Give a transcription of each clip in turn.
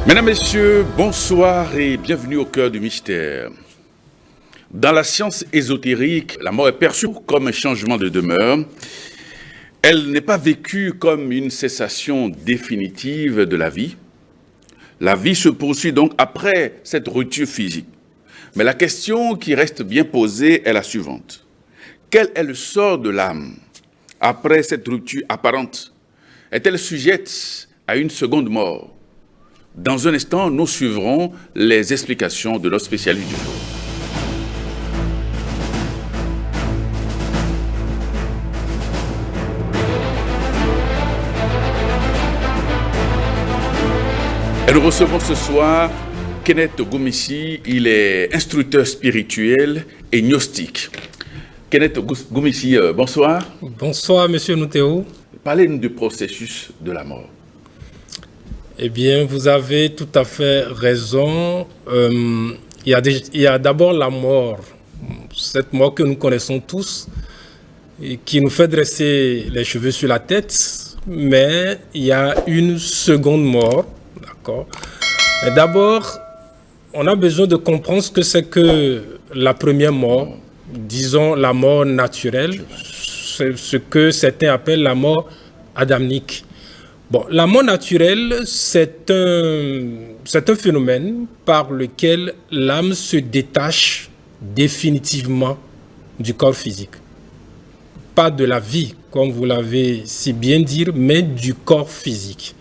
Mesdames, Messieurs, bonsoir et bienvenue au cœur du mystère. Dans la science ésotérique, la mort est perçue comme un changement de demeure. Elle n'est pas vécue comme une cessation définitive de la vie. La vie se poursuit donc après cette rupture physique. Mais la question qui reste bien posée est la suivante. Quel est le sort de l'âme après cette rupture apparente? Est-elle sujette à une seconde mort? Dans un instant, nous suivrons les explications de notre spécialiste du jour. Et nous recevons ce soir Kenneth Goumissi. Il est instructeur spirituel et gnostique. Kenneth Goumissi, bonsoir. Bonsoir, monsieur Noutéo. Parlez-nous du processus de la mort. Eh bien, vous avez tout à fait raison. Il y a d'abord la mort, cette mort que nous connaissons tous, et qui nous fait dresser les cheveux sur la tête, mais il y a une seconde mort, d'accord. Mais d'abord, on a besoin de comprendre ce que c'est que la première mort, disons la mort naturelle, ce que certains appellent la mort adamique. Bon, la mort naturelle, c'est un phénomène par lequel l'âme se détache définitivement du corps physique. Pas de la vie, comme vous l'avez si bien dit, mais du corps physique.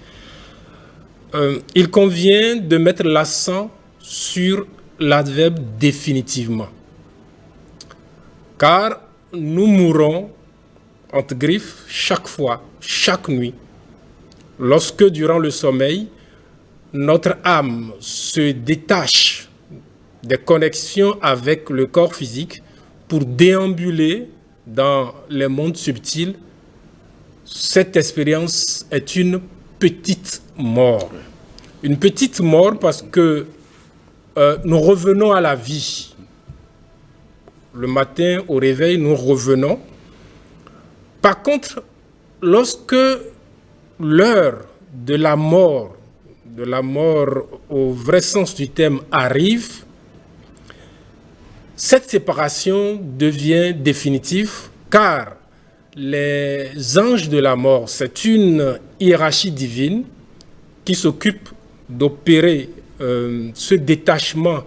Il convient de mettre l'accent sur l'adverbe définitivement. Car nous mourons, entre griffes, chaque fois, chaque nuit. Lorsque, durant le sommeil, notre âme se détache des connexions avec le corps physique pour déambuler dans les mondes subtils, cette expérience est une petite mort. Une petite mort parce que nous revenons à la vie. Le matin, au réveil, nous revenons. Par contre, lorsque l'heure de la mort au vrai sens du terme arrive, cette séparation devient définitive car les anges de la mort, c'est une hiérarchie divine qui s'occupe d'opérer ce détachement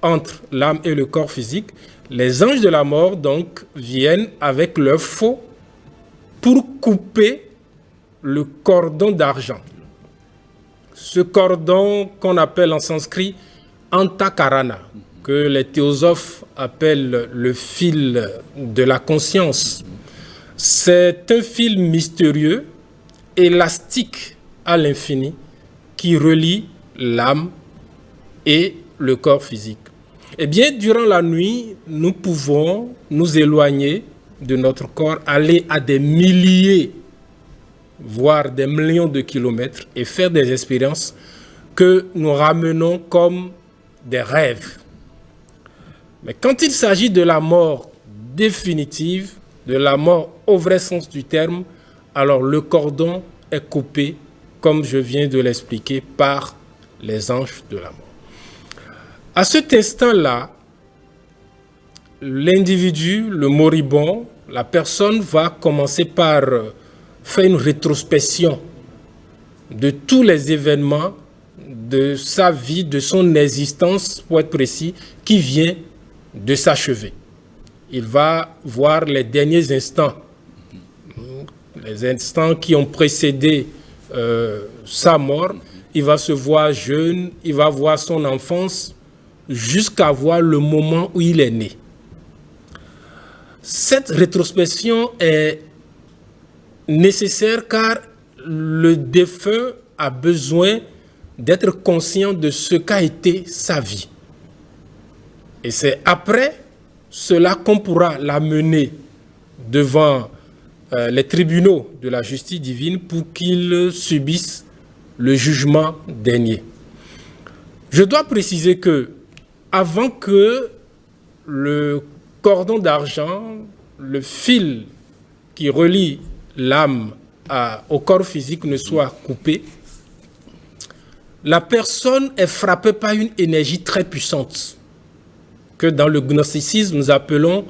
entre l'âme et le corps physique. Les anges de la mort donc viennent avec leur faux pour couper le cordon d'argent. Ce cordon qu'on appelle en sanskrit antakarana, que les théosophes appellent le fil de la conscience. C'est un fil mystérieux, élastique à l'infini, qui relie l'âme et le corps physique. Eh bien, durant la nuit, nous pouvons nous éloigner de notre corps, aller à des milliers voire des millions de kilomètres et faire des expériences que nous ramenons comme des rêves. Mais quand il s'agit de la mort définitive, de la mort au vrai sens du terme, alors le cordon est coupé, comme je viens de l'expliquer, par les anges de la mort. À cet instant-là, l'individu, le moribond, la personne va commencer par fait une rétrospection de tous les événements de sa vie, de son existence, pour être précis, qui vient de s'achever. Il va voir les derniers instants, les instants qui ont précédé sa mort. Il va se voir jeune, il va voir son enfance, jusqu'à voir le moment où il est né. Cette rétrospection est nécessaire car le défunt a besoin d'être conscient de ce qu'a été sa vie. Et c'est après cela qu'on pourra l'amener devant les tribunaux de la justice divine pour qu'il subisse le jugement dernier. Je dois préciser que avant que le cordon d'argent, le fil qui relie l'âme au corps physique ne soit coupé, la personne est frappée par une énergie très puissante, que dans le gnosticisme, nous appelons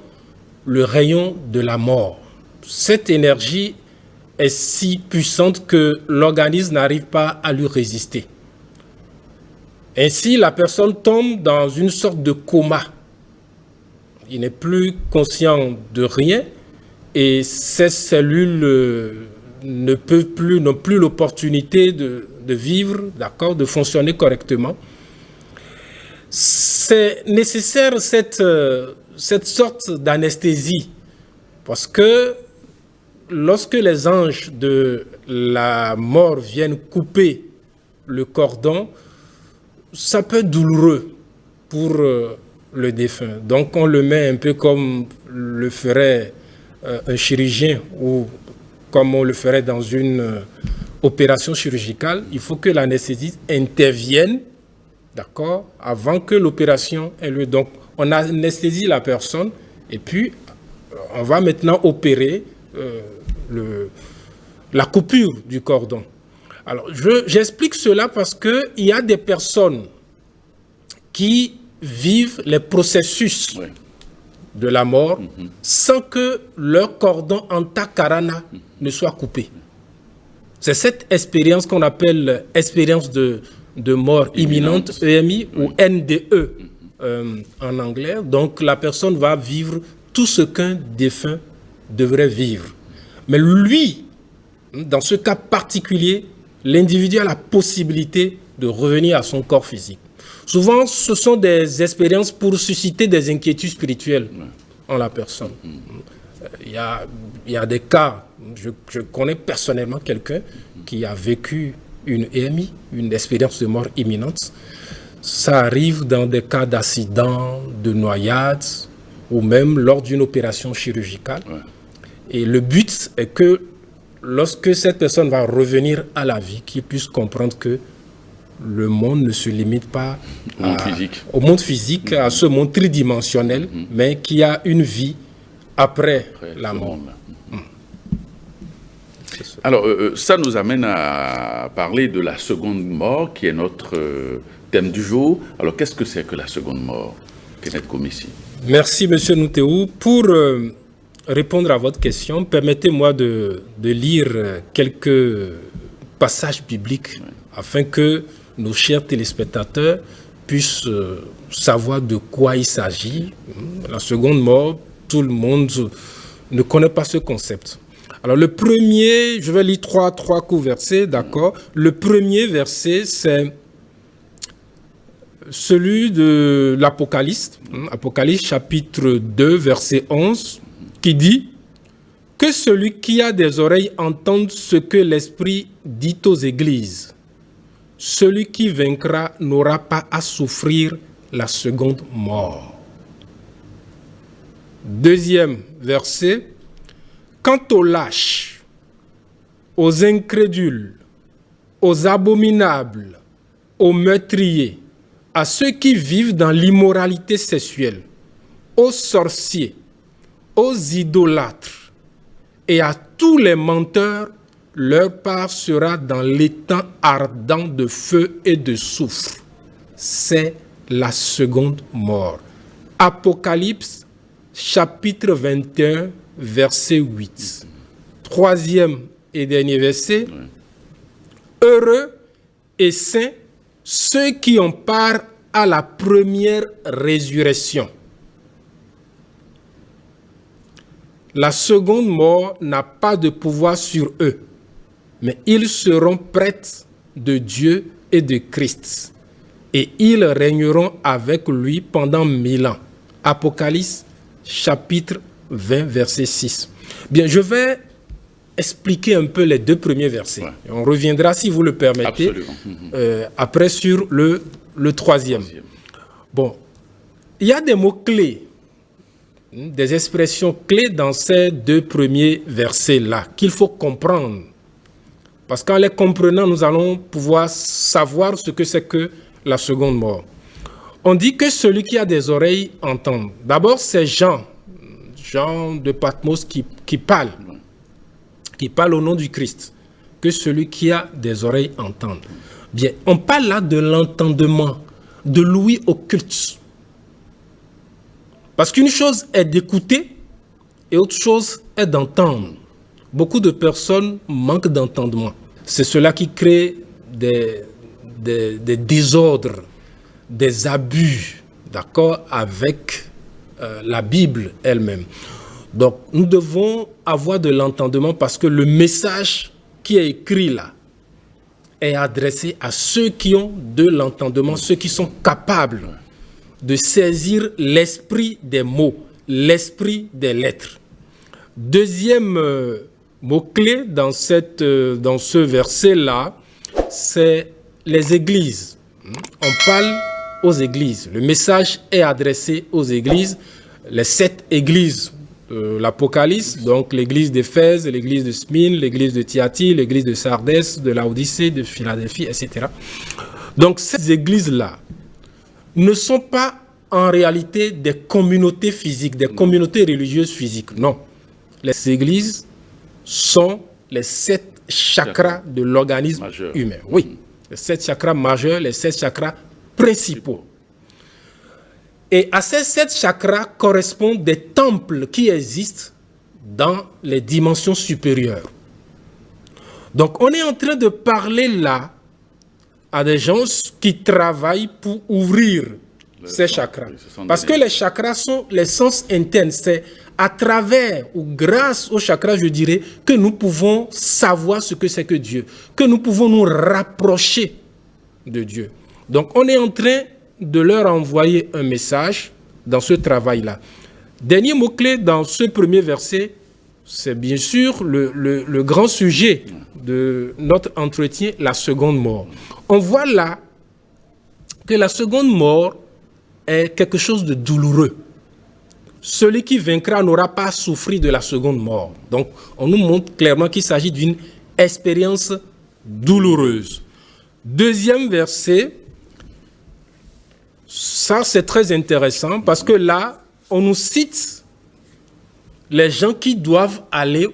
le rayon de la mort. Cette énergie est si puissante que l'organisme n'arrive pas à lui résister. Ainsi, la personne tombe dans une sorte de coma. Il n'est plus conscient de rien et ses cellules n'ont plus l'opportunité de vivre, d'accord, de fonctionner correctement. C'est nécessaire cette sorte d'anesthésie parce que lorsque les anges de la mort viennent couper le cordon, ça peut être douloureux pour le défunt. Donc on le met un peu comme le ferait un chirurgien ou comme on le ferait dans une opération chirurgicale. Il faut que l'anesthésiste intervienne, d'accord, avant que l'opération ait lieu. Donc on anesthésie la personne et puis on va maintenant opérer la coupure du cordon. Alors, j'explique cela parce qu'il y a des personnes qui vivent les processus de la mort sans que leur cordon antakarana ne soit coupé. C'est cette expérience qu'on appelle expérience de mort imminente, EMI ou NDE en anglais. Donc, la personne va vivre tout ce qu'un défunt devrait vivre. Mais lui, dans ce cas particulier, l'individu a la possibilité de revenir à son corps physique. Souvent, ce sont des expériences pour susciter des inquiétudes spirituelles en la personne. Il y a des cas, je connais personnellement quelqu'un qui a vécu une EMI, une expérience de mort imminente. Ça arrive dans des cas d'accident, de noyade, ou même lors d'une opération chirurgicale. Et le but est que lorsque cette personne va revenir à la vie, qu'il puisse comprendre que le monde ne se limite pas au monde physique, à ce monde tridimensionnel, mais qu'il y a une vie après la mort. Alors, ça nous amène à parler de la seconde mort, qui est notre thème du jour. Alors, qu'est-ce que c'est que la seconde mort, Kenneth Komissi? Merci, M. Noutéou. Pour répondre à votre question, permettez-moi de lire quelques passages bibliques afin que nos chers téléspectateurs puissent savoir de quoi il s'agit. La seconde mort, tout le monde ne connaît pas ce concept. Alors le premier, je vais lire trois courts versets, d'accord. Le premier verset, c'est celui de l'Apocalypse, Apocalypse chapitre 2, verset 11, qui dit « Que celui qui a des oreilles entende ce que l'Esprit dit aux églises. Celui qui vaincra n'aura pas à souffrir la seconde mort. » Deuxième verset, « Quant aux lâches, aux incrédules, aux abominables, aux meurtriers, à ceux qui vivent dans l'immoralité sexuelle, aux sorciers, aux idolâtres et à tous les menteurs, leur part sera dans l'étang ardent de feu et de soufre. C'est la seconde mort. » Apocalypse chapitre 21, verset 8. Troisième et dernier verset. « Heureux et saints ceux qui ont part à la première résurrection. » La seconde mort n'a pas de pouvoir sur eux, mais ils seront près de Dieu et de Christ, et ils régneront avec lui pendant 1000 ans. Apocalypse chapitre 20, verset 6. Bien, je vais expliquer un peu les deux premiers versets. On reviendra, si vous le permettez, après sur le troisième. Bon, il y a des mots-clés, des expressions clés dans ces deux premiers versets-là qu'il faut comprendre. Parce qu'en les comprenant, nous allons pouvoir savoir ce que c'est que la seconde mort. On dit que celui qui a des oreilles entende. D'abord, c'est Jean de Patmos qui parle au nom du Christ. Que celui qui a des oreilles entende. Bien, on parle là de l'entendement, de l'ouïe occulte. Parce qu'une chose est d'écouter et autre chose est d'entendre. Beaucoup de personnes manquent d'entendement. C'est cela qui crée des désordres, des abus, d'accord, avec la Bible elle-même. Donc, nous devons avoir de l'entendement parce que le message qui est écrit là est adressé à ceux qui ont de l'entendement, ceux qui sont capables de saisir l'esprit des mots, l'esprit des lettres. Deuxième mot-clé dans ce verset-là, c'est les églises. On parle aux églises. Le message est adressé aux églises, les 7 églises de l'Apocalypse, donc l'église d'Éphèse, l'église de Smyrne, l'église de Thyatire, l'église de Sardès, de Laodicée, de Philadelphie, etc. Donc ces églises-là ne sont pas en réalité des communautés physiques, des communautés religieuses physiques. Non. Les églises sont les 7 chakras de l'organisme humain. Oui, les 7 chakras majeurs, les 7 chakras principaux. Et à ces 7 chakras correspondent des temples qui existent dans les dimensions supérieures. Donc on est en train de parler là à des gens qui travaillent pour ouvrir ces chakras. Parce que les chakras sont les sens internes. C'est à travers ou grâce aux chakras, je dirais, que nous pouvons savoir ce que c'est que Dieu, que nous pouvons nous rapprocher de Dieu. Donc on est en train de leur envoyer un message dans ce travail-là. Dernier mot-clé dans ce premier verset, c'est bien sûr le grand sujet de notre entretien, la seconde mort. On voit là que la seconde mort est quelque chose de douloureux. Celui qui vaincra n'aura pas souffert de la seconde mort. Donc, on nous montre clairement qu'il s'agit d'une expérience douloureuse. Deuxième verset, ça c'est très intéressant parce que là, on nous cite les gens qui doivent aller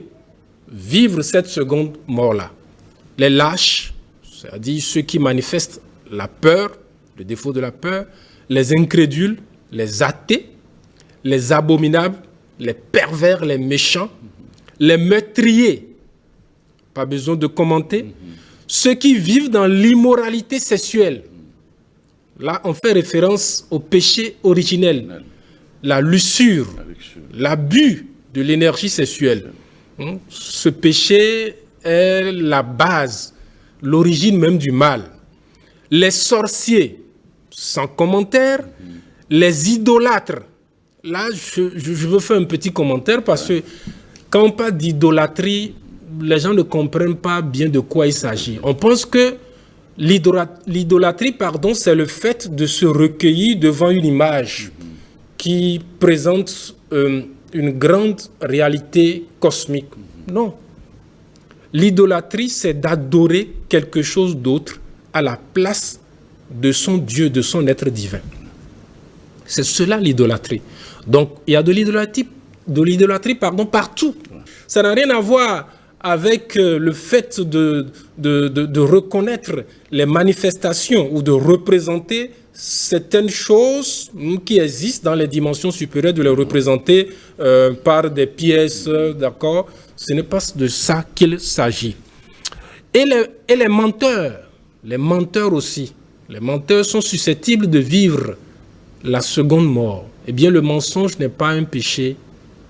vivre cette seconde mort-là. Les lâches, c'est-à-dire ceux qui manifestent la peur, le défaut de la peur, les incrédules, les athées, les abominables, les pervers, les méchants, les meurtriers, pas besoin de commenter, ceux qui vivent dans l'immoralité sexuelle. Là, on fait référence au péché originel, la luxure, l'abus de l'énergie sexuelle. Ce péché est la base, l'origine même du mal. Les sorciers, sans commentaire, les idolâtres. Là, je veux faire un petit commentaire parce que quand on parle d'idolâtrie, les gens ne comprennent pas bien de quoi il s'agit. On pense que l'idolâtrie, c'est le fait de se recueillir devant une image qui présente une grande réalité cosmique. Non. L'idolâtrie, c'est d'adorer quelque chose d'autre à la place de son Dieu, de son être divin. C'est cela l'idolâtrie. Donc, il y a de l'idolâtrie partout. Ça n'a rien à voir avec le fait de reconnaître les manifestations ou de représenter certaines choses qui existent dans les dimensions supérieures, de les représenter par des pièces, d'accord? Ce n'est pas de ça qu'il s'agit. Et les menteurs aussi. Les menteurs sont susceptibles de vivre la seconde mort. Eh bien, le mensonge n'est pas un péché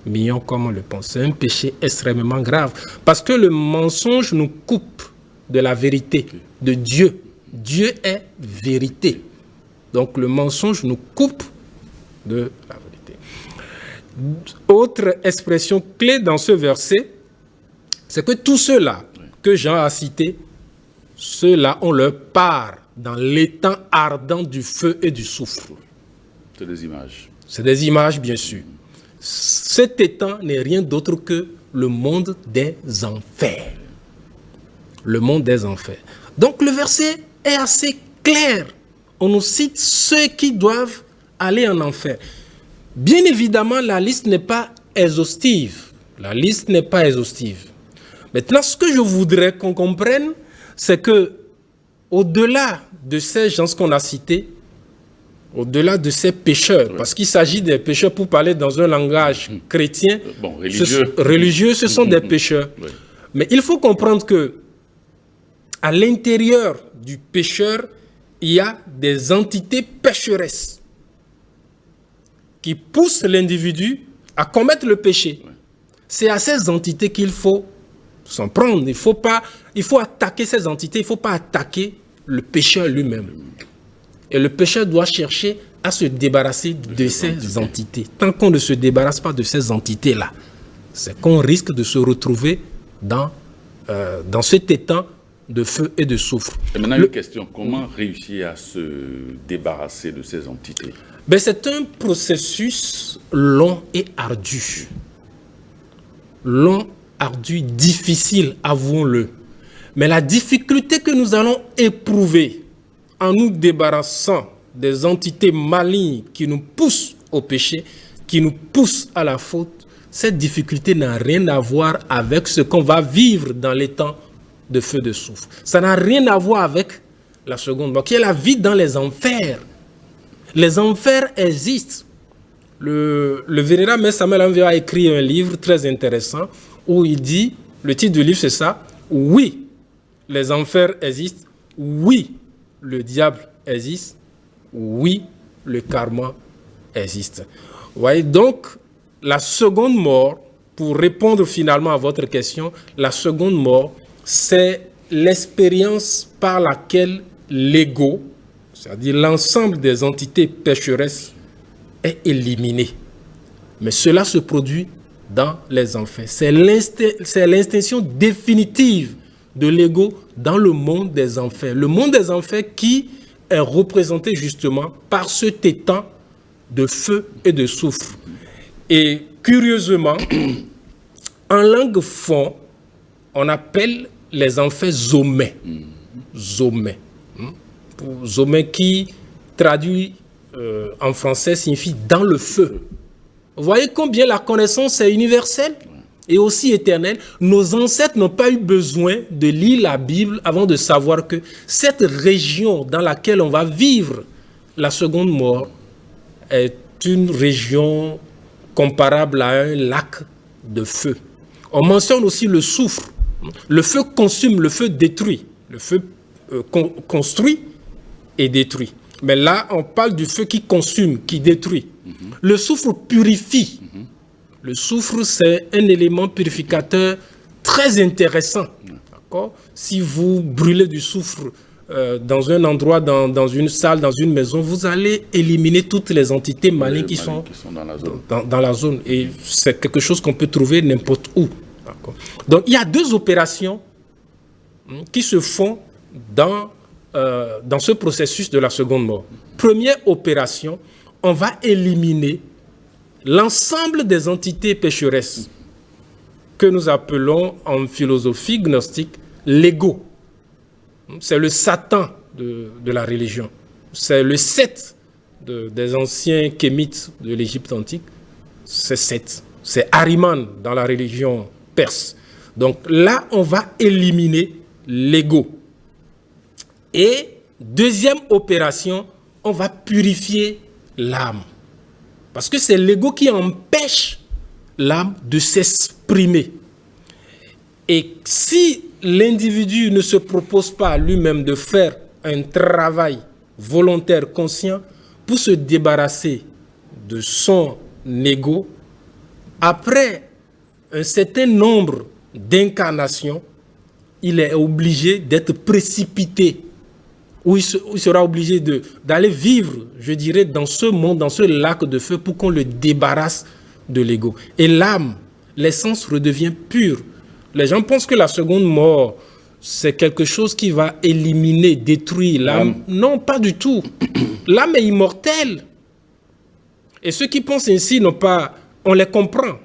mignon comme on le pense. C'est un péché extrêmement grave. Parce que le mensonge nous coupe de la vérité, de Dieu. Dieu est vérité. Donc, le mensonge nous coupe de la vérité. Autre expression clé dans ce verset, c'est que tous ceux-là que Jean a cités, ceux-là ont leur part dans l'étang ardent du feu et du soufre. C'est des images. C'est des images, bien sûr. Cet étang n'est rien d'autre que le monde des enfers. Le monde des enfers. Donc le verset est assez clair. On nous cite ceux qui doivent aller en enfer. Bien évidemment, la liste n'est pas exhaustive. La liste n'est pas exhaustive. Maintenant, ce que je voudrais qu'on comprenne, c'est que au-delà de ces gens qu'on a cités, au-delà de ces pécheurs, parce qu'il s'agit des pécheurs pour parler dans un langage chrétien, religieux, ce sont des pécheurs. Mais il faut comprendre que à l'intérieur du pécheur, il y a des entités pécheresses qui poussent l'individu à commettre le péché. C'est à ces entités qu'il faut s'en prendre. Il faut attaquer ces entités, il ne faut pas attaquer le pécheur lui-même. Et le pécheur doit chercher à se débarrasser de ces entités. Tant qu'on ne se débarrasse pas de ces entités-là, c'est qu'on risque de se retrouver dans cet étang de feu et de soufre. Et maintenant, une question. Comment réussir à se débarrasser de ces entités? C'est un processus long et ardu. Long, ardu, difficile, avouons-le. Mais la difficulté que nous allons éprouver en nous débarrassant des entités malignes qui nous poussent au péché, qui nous poussent à la faute, cette difficulté n'a rien à voir avec ce qu'on va vivre dans les temps de feu de soufre. Ça n'a rien à voir avec la seconde mort, qui est la vie dans les enfers. Les enfers existent. Le vénérable Mère Samuel Anvio a écrit un livre très intéressant où il dit, le titre du livre c'est ça, oui, les enfers existent, oui, le diable existe, oui, le karma existe. Vous voyez, donc, la seconde mort, pour répondre finalement à votre question, la seconde mort, c'est l'expérience par laquelle l'ego, c'est-à-dire l'ensemble des entités pécheresses, est éliminé. Mais cela se produit dans les enfers. C'est l'extinction définitive de l'ego dans le monde des enfers. Le monde des enfers qui est représenté justement par cet étang de feu et de soufre. Et curieusement, en langue fon, on appelle les enfers zomais. Zomais. Zomais qui traduit en français signifie dans le feu. Vous voyez combien la connaissance est universelle et aussi éternelle. Nos ancêtres n'ont pas eu besoin de lire la Bible avant de savoir que cette région dans laquelle on va vivre la seconde mort est une région comparable à un lac de feu. On mentionne aussi le soufre. Le feu consume, le feu détruit. Le feu construit et détruit. Mais là, on parle du feu qui consume, qui détruit. Le soufre purifie. Le soufre, c'est un élément purificateur très intéressant. D'accord? Si vous brûlez du soufre dans un endroit, dans une salle, dans une maison, vous allez éliminer toutes les entités malignes qui sont dans la zone. Et c'est quelque chose qu'on peut trouver n'importe où. D'accord? Donc, il y a deux opérations qui se font dans ce processus de la seconde mort. Première opération, on va éliminer l'ensemble des entités pécheresses que nous appelons en philosophie gnostique l'ego. C'est le Satan de la religion. C'est le Seth des anciens kémites de l'Égypte antique. C'est Seth. C'est Ahriman dans la religion perse. Donc là, on va éliminer l'ego. Et deuxième opération, on va purifier l'âme. Parce que c'est l'ego qui empêche l'âme de s'exprimer. Et si l'individu ne se propose pas à lui-même de faire un travail volontaire, conscient, pour se débarrasser de son ego, après un certain nombre d'incarnations, il est obligé d'être précipité, ou il sera obligé d'aller vivre, je dirais, dans ce monde, dans ce lac de feu, pour qu'on le débarrasse de l'ego. Et l'âme, l'essence redevient pure. Les gens pensent que la seconde mort, c'est quelque chose qui va éliminer, détruire l'âme. Non, pas du tout. L'âme est immortelle. Et ceux qui pensent ainsi on les comprend.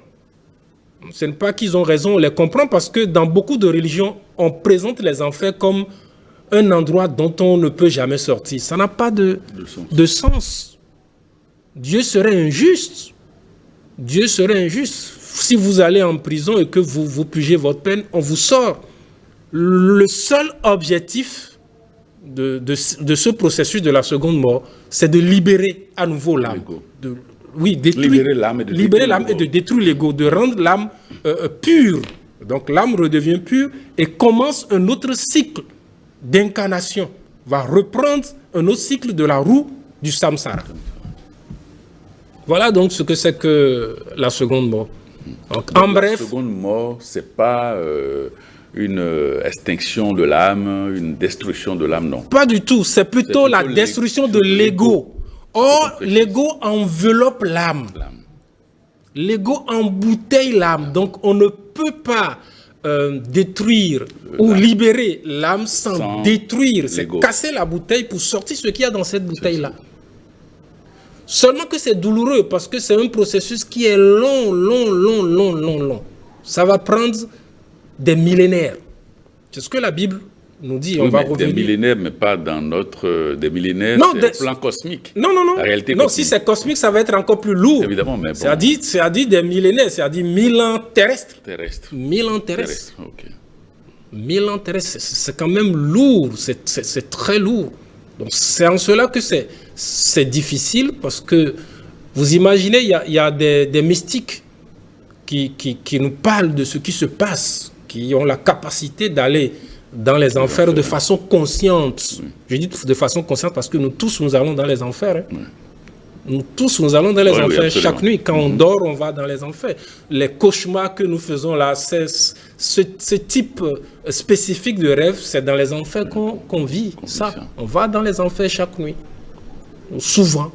Ce n'est pas qu'ils ont raison, on les comprend parce que dans beaucoup de religions, on présente les enfers comme un endroit dont on ne peut jamais sortir. Ça n'a pas de sens. Dieu serait injuste. Dieu serait injuste. Si vous allez en prison et que vous purgez votre peine, on vous sort. Le seul objectif de ce processus de la seconde mort, c'est de libérer à nouveau l'âme. Oui, libérer l'âme et de détruire l'ego, de rendre l'âme pure. Donc l'âme redevient pure et commence un autre cycle d'incarnation, va reprendre un autre cycle de la roue du samsara. Voilà donc ce que c'est que la seconde mort. Donc, en bref, la seconde mort, c'est pas une extinction de l'âme, une destruction de l'âme, non. Pas du tout, c'est plutôt la destruction de l'ego. Or, l'ego enveloppe l'âme. L'ego embouteille l'âme. Donc, on ne peut pas détruire ou libérer l'âme sans détruire. C'est casser la bouteille pour sortir ce qu'il y a dans cette bouteille-là. Seulement que c'est douloureux parce que c'est un processus qui est long. Ça va prendre des millénaires. C'est ce que la Bible nous dit. On va revenir. Des millénaires, mais pas dans notre... Des millénaires, c'est plan cosmique. Non. La réalité cosmique. Si c'est cosmique, ça va être encore plus lourd. Évidemment, mais bon. C'est-à-dire des millénaires, c'est-à-dire 1000 ans terrestres. 1000 ans terrestres. Ok. 1000 ans terrestres, c'est quand même lourd. C'est très lourd. Donc c'est en cela que c'est difficile parce que vous imaginez, il y a des mystiques qui nous parlent de ce qui se passe, qui ont la capacité d'aller dans les enfers de façon consciente. Je dis de façon consciente parce que nous tous, nous allons dans les enfers. Nous tous, nous allons dans les enfers chaque nuit. Quand on dort, on va dans les enfers. Les cauchemars que nous faisons là, c'est ce type spécifique de rêve, c'est dans les enfers qu'on vit. Ça, on va dans les enfers chaque nuit. Souvent.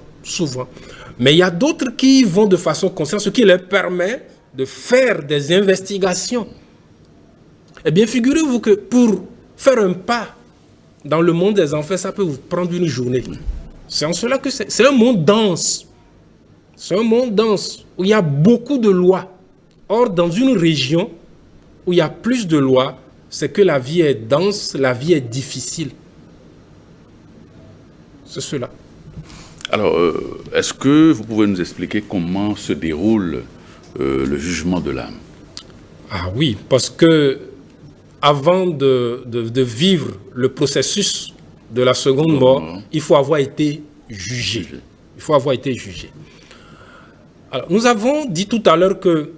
Mais il y a d'autres qui vont de façon consciente, ce qui leur permet de faire des investigations. Eh bien, figurez-vous que pour faire un pas dans le monde des enfers, ça peut vous prendre une journée. C'est en cela que c'est un monde dense. C'est un monde dense où il y a beaucoup de lois. Or, dans une région où il y a plus de lois, c'est que la vie est dense, la vie est difficile. C'est cela. Alors, est-ce que vous pouvez nous expliquer comment se déroule le jugement de l'âme? Ah oui, parce que avant de vivre le processus de la seconde mort, il faut avoir été jugé. Il faut avoir été jugé. Alors, nous avons dit tout à l'heure que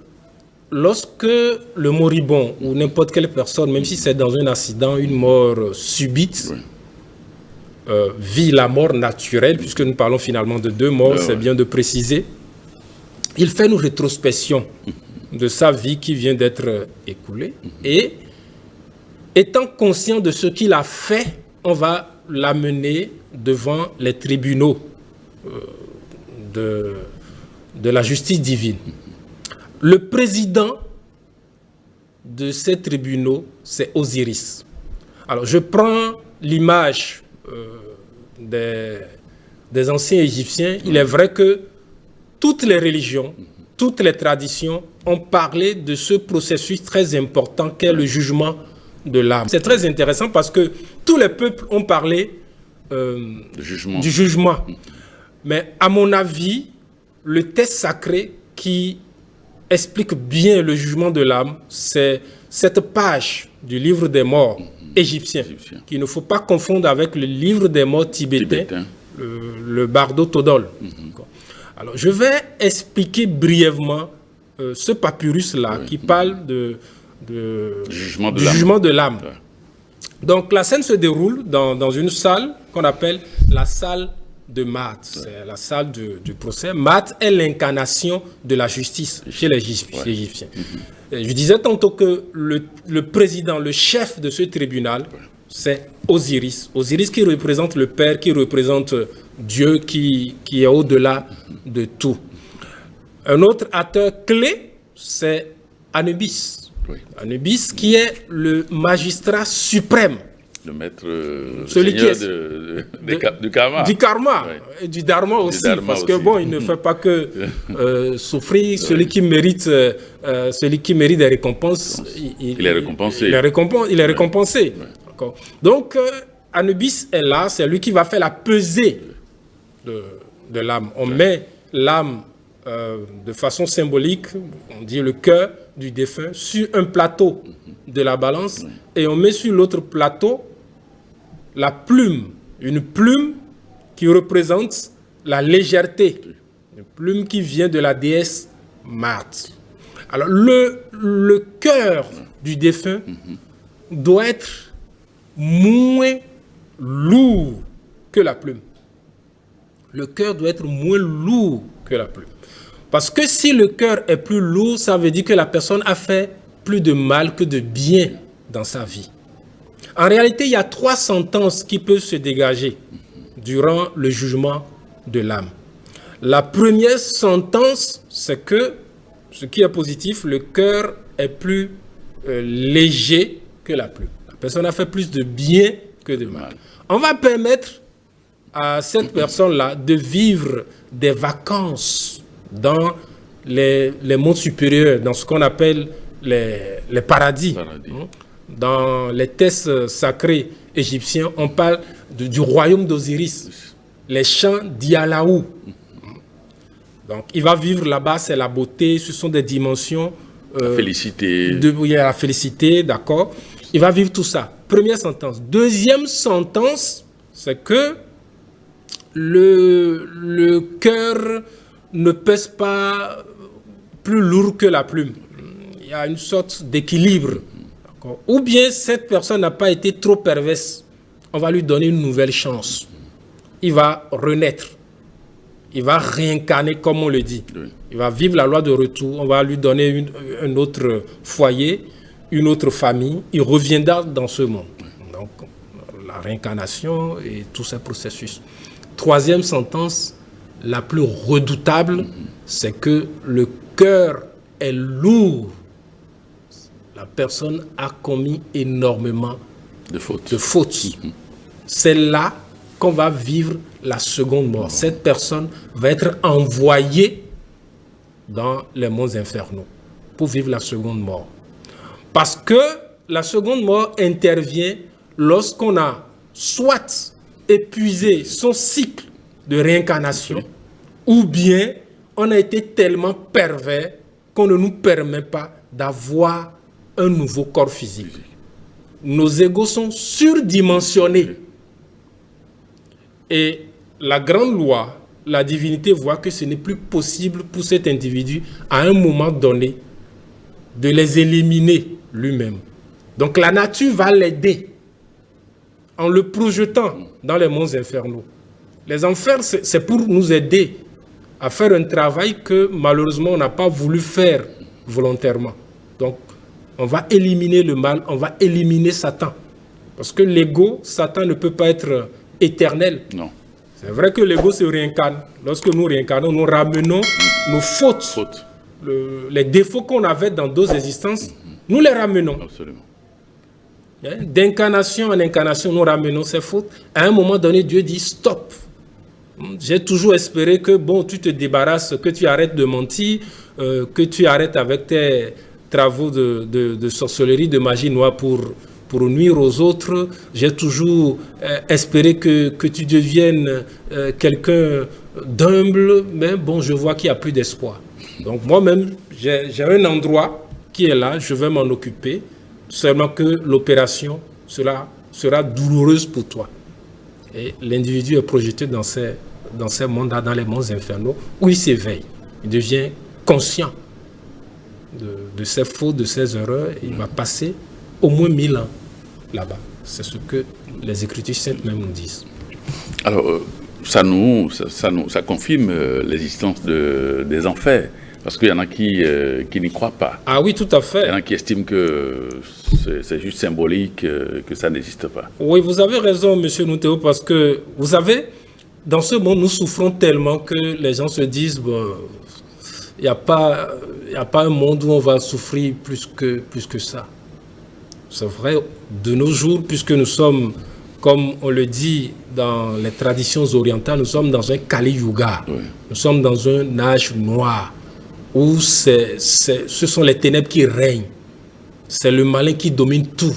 lorsque le moribond ou n'importe quelle personne, même si c'est dans un accident, une mort subite, vit la mort naturelle, puisque nous parlons finalement de deux morts, c'est bien de préciser, il fait une rétrospection de sa vie qui vient d'être écoulée et étant conscient de ce qu'il a fait, on va l'amener devant les tribunaux de la justice divine. Le président de ces tribunaux, c'est Osiris. Alors, je prends l'image des anciens Égyptiens. Il est vrai que toutes les religions, toutes les traditions ont parlé de ce processus très important qu'est le jugement de l'âme. C'est très intéressant parce que tous les peuples ont parlé du jugement. Mais à mon avis, le texte sacré qui explique bien le jugement de l'âme, c'est cette page du livre des morts égyptien, qu'il ne faut pas confondre avec le livre des morts tibétain. Le Bardo Todol. Alors, je vais expliquer brièvement ce papyrus-là qui parle du jugement de l'âme. Donc, la scène se déroule dans une salle qu'on appelle la salle de Maat. C'est la salle du procès. Maat est l'incarnation de la justice chez les Égyptiens. Je disais tantôt que le président, le chef de ce tribunal, c'est Osiris. Osiris qui représente le Père, qui représente Dieu, qui est au-delà de tout. Un autre acteur clé, c'est Anubis. Anubis qui est le magistrat suprême. Le maître, celui qui est du karma. Du karma et du dharma aussi. Parce que bon, il ne fait pas que souffrir. Celui qui mérite des récompenses, il est récompensé. Il est récompensé. Donc, Anubis est là, c'est lui qui va faire la pesée de l'âme. On met l'âme de façon symbolique, on dit le cœur du défunt, sur un plateau de la balance et on met sur l'autre plateau la plume, une plume qui représente la légèreté, une plume qui vient de la déesse Marthe. Alors, le cœur du défunt doit être moins lourd que la plume. Le cœur doit être moins lourd que la plume. Parce que si le cœur est plus lourd, ça veut dire que la personne a fait plus de mal que de bien dans sa vie. En réalité, il y a 3 sentences qui peuvent se dégager durant le jugement de l'âme. La première sentence, c'est que, ce qui est positif, le cœur est plus léger que la plume. La personne a fait plus de bien que de mal. On va permettre à cette personne-là de vivre des vacances dans les mondes supérieurs, dans ce qu'on appelle les paradis. Dans les textes sacrés égyptiens, on parle du royaume d'Osiris, les champs d'Ialaou. Donc, il va vivre là-bas, c'est la beauté, ce sont des dimensions. La félicité. Il y a la félicité, d'accord. Il va vivre tout ça. Première sentence. Deuxième sentence, c'est que le cœur ne pèse pas plus lourd que la plume. Il y a une sorte d'équilibre. Ou bien cette personne n'a pas été trop perverse. On va lui donner une nouvelle chance. Il va renaître. Il va réincarner, comme on le dit. Il va vivre la loi de retour. On va lui donner un autre foyer, une autre famille. Il reviendra dans ce monde. Donc, la réincarnation et tous ces processus. Troisième sentence, la plus redoutable, c'est que le cœur est lourd. La personne a commis énormément de fautes. C'est là qu'on va vivre la seconde mort. Cette personne va être envoyée dans les mondes infernaux pour vivre la seconde mort. Parce que la seconde mort intervient lorsqu'on a soit épuisé son cycle de réincarnation, ou bien on a été tellement pervers qu'on ne nous permet pas d'avoir un nouveau corps physique. Nos égos sont surdimensionnés. Et la grande loi, la divinité voit que ce n'est plus possible pour cet individu, à un moment donné, de les éliminer lui-même. Donc la nature va l'aider en le projetant dans les mondes infernaux. Les enfers, c'est pour nous aider à faire un travail que malheureusement on n'a pas voulu faire volontairement. Donc on va éliminer le mal, on va éliminer Satan. Parce que l'ego, Satan ne peut pas être éternel. Non. C'est vrai que l'ego se réincarne. Lorsque nous réincarnons, nous ramenons nos fautes. Les défauts qu'on avait dans d'autres existences, nous les ramenons. Absolument. D'incarnation en incarnation, nous ramenons ces fautes. À un moment donné, Dieu dit stop. J'ai toujours espéré que tu te débarrasses, que tu arrêtes de mentir, que tu arrêtes avec tes travaux de sorcellerie, de magie noire pour nuire aux autres. J'ai toujours espéré que tu deviennes quelqu'un d'humble, mais je vois qu'il n'y a plus d'espoir. Donc moi-même, j'ai un endroit qui est là, je vais m'en occuper, seulement que l'opération sera douloureuse pour toi. Et l'individu est projeté dans ces mondes-là, dans les mondes infernaux, où il s'éveille. Il devient conscient de ses fautes, de ses erreurs. Et il va passer au moins 1000 ans là-bas. C'est ce que les Écritures saintes même nous disent. Alors, ça confirme l'existence des enfers. Parce qu'il y en a qui n'y croient pas. Ah oui, tout à fait. Il y en a qui estiment que c'est juste symbolique, que ça n'existe pas. Oui, vous avez raison, monsieur Noutéo, parce que, vous savez, dans ce monde, nous souffrons tellement que les gens se disent, il n'y a pas un monde où on va souffrir plus que ça. C'est vrai, de nos jours, puisque nous sommes, comme on le dit dans les traditions orientales, nous sommes dans un Kali Yuga. Oui. Nous sommes dans un âge noir, où ce sont les ténèbres qui règnent. C'est le malin qui domine tout,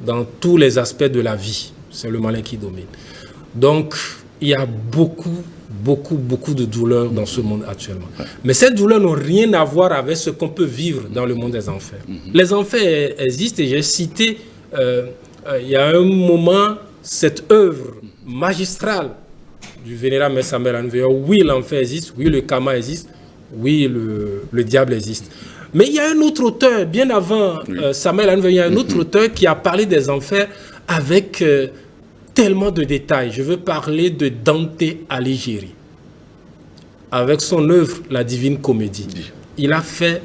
dans tous les aspects de la vie. C'est le malin qui domine. Donc, il y a beaucoup de douleurs dans ce monde actuellement. Mais ces douleurs n'ont rien à voir avec ce qu'on peut vivre dans le monde des enfers. Les enfers existent et j'ai cité, il y a un moment cette œuvre magistrale du vénérable Maître Samuel Anne-Veilleur, oui, l'enfer existe, oui, le karma existe, oui, le diable existe. Mais il y a un autre auteur, bien avant Samuel Anne-Veilleur, il y a un autre auteur qui a parlé des enfers avec tellement de détails. Je veux parler de Dante Alighieri. Avec son œuvre, La Divine Comédie. Il a fait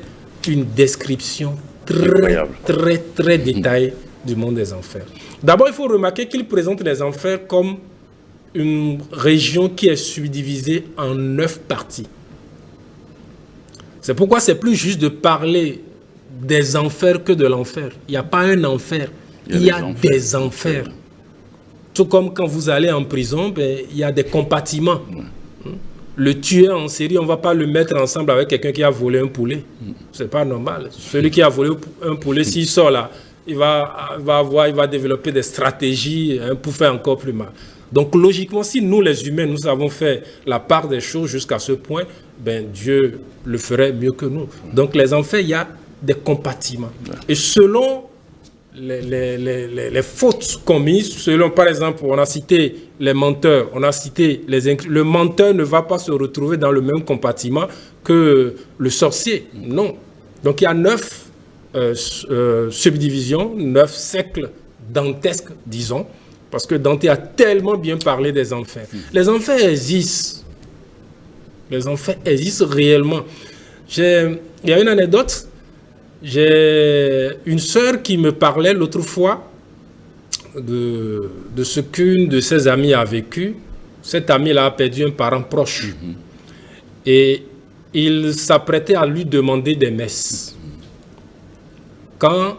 une description très détaillée du monde des enfers. D'abord, il faut remarquer qu'il présente les enfers comme une région qui est subdivisée en 9 parties. C'est pourquoi c'est plus juste de parler des enfers que de l'enfer. Il n'y a pas un enfer, il y a des enfers. Tout comme quand vous allez en prison, ben, il y a des compartiments. Le tueur en série, on ne va pas le mettre ensemble avec quelqu'un qui a volé un poulet. Ce n'est pas normal. Celui qui a volé un poulet, s'il sort là, il va développer des stratégies pour faire encore plus mal. Donc logiquement, si nous les humains, nous avons fait la part des choses jusqu'à ce point, ben, Dieu le ferait mieux que nous. Donc les enfers, il y a des compartiments. Et selon les fautes commises, selon par exemple, on a cité les menteurs, on a cité le menteur ne va pas se retrouver dans le même compartiment que le sorcier. Non. Donc il y a 9 subdivisions, 9 cercles dantesques, disons, parce que Dante a tellement bien parlé des enfers. Les enfers existent. Les enfers existent réellement. Il y a une anecdote. J'ai une sœur qui me parlait l'autre fois de ce qu'une de ses amies a vécu. Cette amie-là a perdu un parent proche. Et il s'apprêtait à lui demander des messes. Quand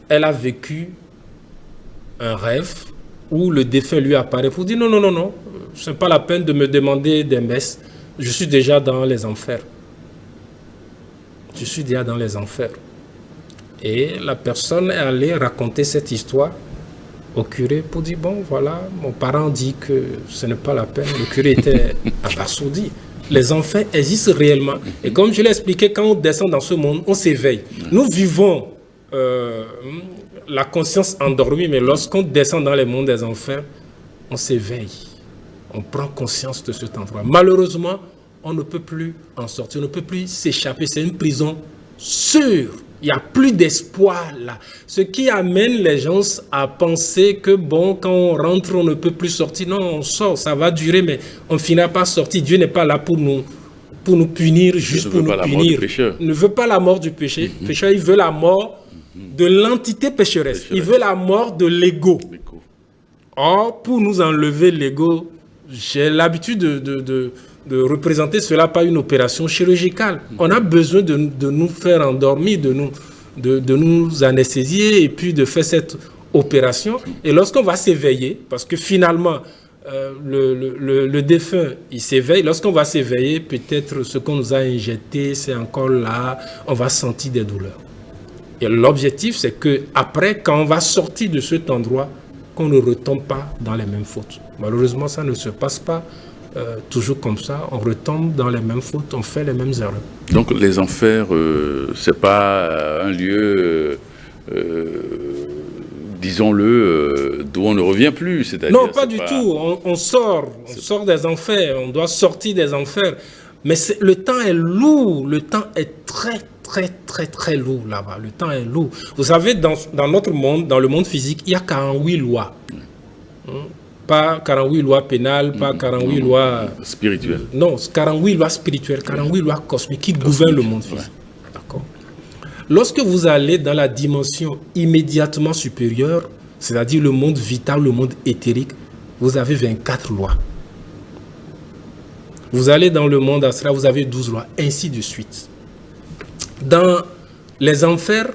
elle a vécu un rêve où le défunt lui apparaît pour dire non, ce n'est pas la peine de me demander des messes. Je suis déjà dans les enfers. Je suis déjà dans les enfers. Et la personne est allée raconter cette histoire au curé pour dire, bon, voilà, mon parent dit que ce n'est pas la peine. Le curé était abasourdi. Les enfers existent réellement. Et comme je l'ai expliqué, quand on descend dans ce monde, on s'éveille. Nous vivons la conscience endormie, mais lorsqu'on descend dans les mondes des enfers, on s'éveille. On prend conscience de cet endroit. Malheureusement, on ne peut plus en sortir, on ne peut plus s'échapper. C'est une prison sûre. Il n'y a plus d'espoir là. Ce qui amène les gens à penser que bon, quand on rentre, on ne peut plus sortir. Non, on sort, ça va durer, mais on finira par sortir. Dieu n'est pas là pour nous punir, juste pour nous punir. Il ne veut pas la mort du péché. Pécheur, il veut la mort de l'entité pécheresse. Il veut la mort de l'ego. Or, pour nous enlever l'ego, j'ai l'habitude de représenter cela par une opération chirurgicale. On a besoin de nous faire endormir, de nous anesthésier et puis de faire cette opération. Et lorsqu'on va s'éveiller, parce que finalement, le défunt, il s'éveille. Lorsqu'on va s'éveiller, peut-être ce qu'on nous a injecté, c'est encore là, on va sentir des douleurs. Et l'objectif, c'est qu'après, quand on va sortir de cet endroit, qu'on ne retombe pas dans les mêmes fautes. Malheureusement, ça ne se passe pas toujours comme ça. On retombe dans les mêmes fautes, on fait les mêmes erreurs. Donc les enfers, c'est pas un lieu, disons-le, d'où on ne revient plus. C'est-à-dire, non, pas du tout. On sort des enfers. On doit sortir des enfers. Mais le temps est lourd. Le temps est très lourd là-bas. Le temps est lourd. Vous savez, dans notre monde, dans le monde physique, il y a 48 lois. Pas 48 lois pénales, pas 48 lois spirituelles. Non, 48 lois spirituelles, 48 lois cosmiques qui gouvernent le monde physique. D'accord. Lorsque vous allez dans la dimension immédiatement supérieure, c'est-à-dire le monde vital, le monde éthérique, vous avez 24 lois. Vous allez dans le monde astral, vous avez 12 lois, ainsi de suite. Dans les enfers,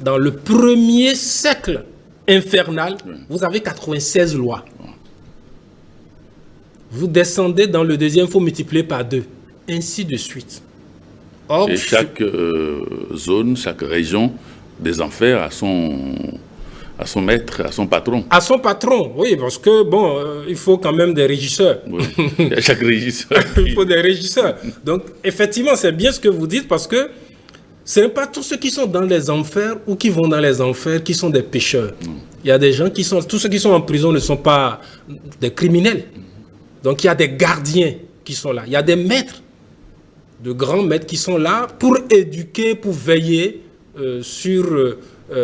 dans le premier siècle infernal, vous avez 96 lois. Vous descendez dans le deuxième, il faut multiplier par 2. Ainsi de suite. Or, et chaque zone, chaque région des enfers a son maître, a son patron. À son patron, oui, parce que bon, il faut quand même des régisseurs. Oui. Chaque régisseur. Il faut des régisseurs. Donc, effectivement, c'est bien ce que vous dites parce que Ce n'est pas tous ceux qui sont dans les enfers ou qui vont dans les enfers qui sont des pécheurs. Il y a des gens qui sont... Tous ceux qui sont en prison ne sont pas des criminels. Donc il y a des gardiens qui sont là. Il y a des maîtres, de grands maîtres qui sont là pour éduquer, pour veiller sur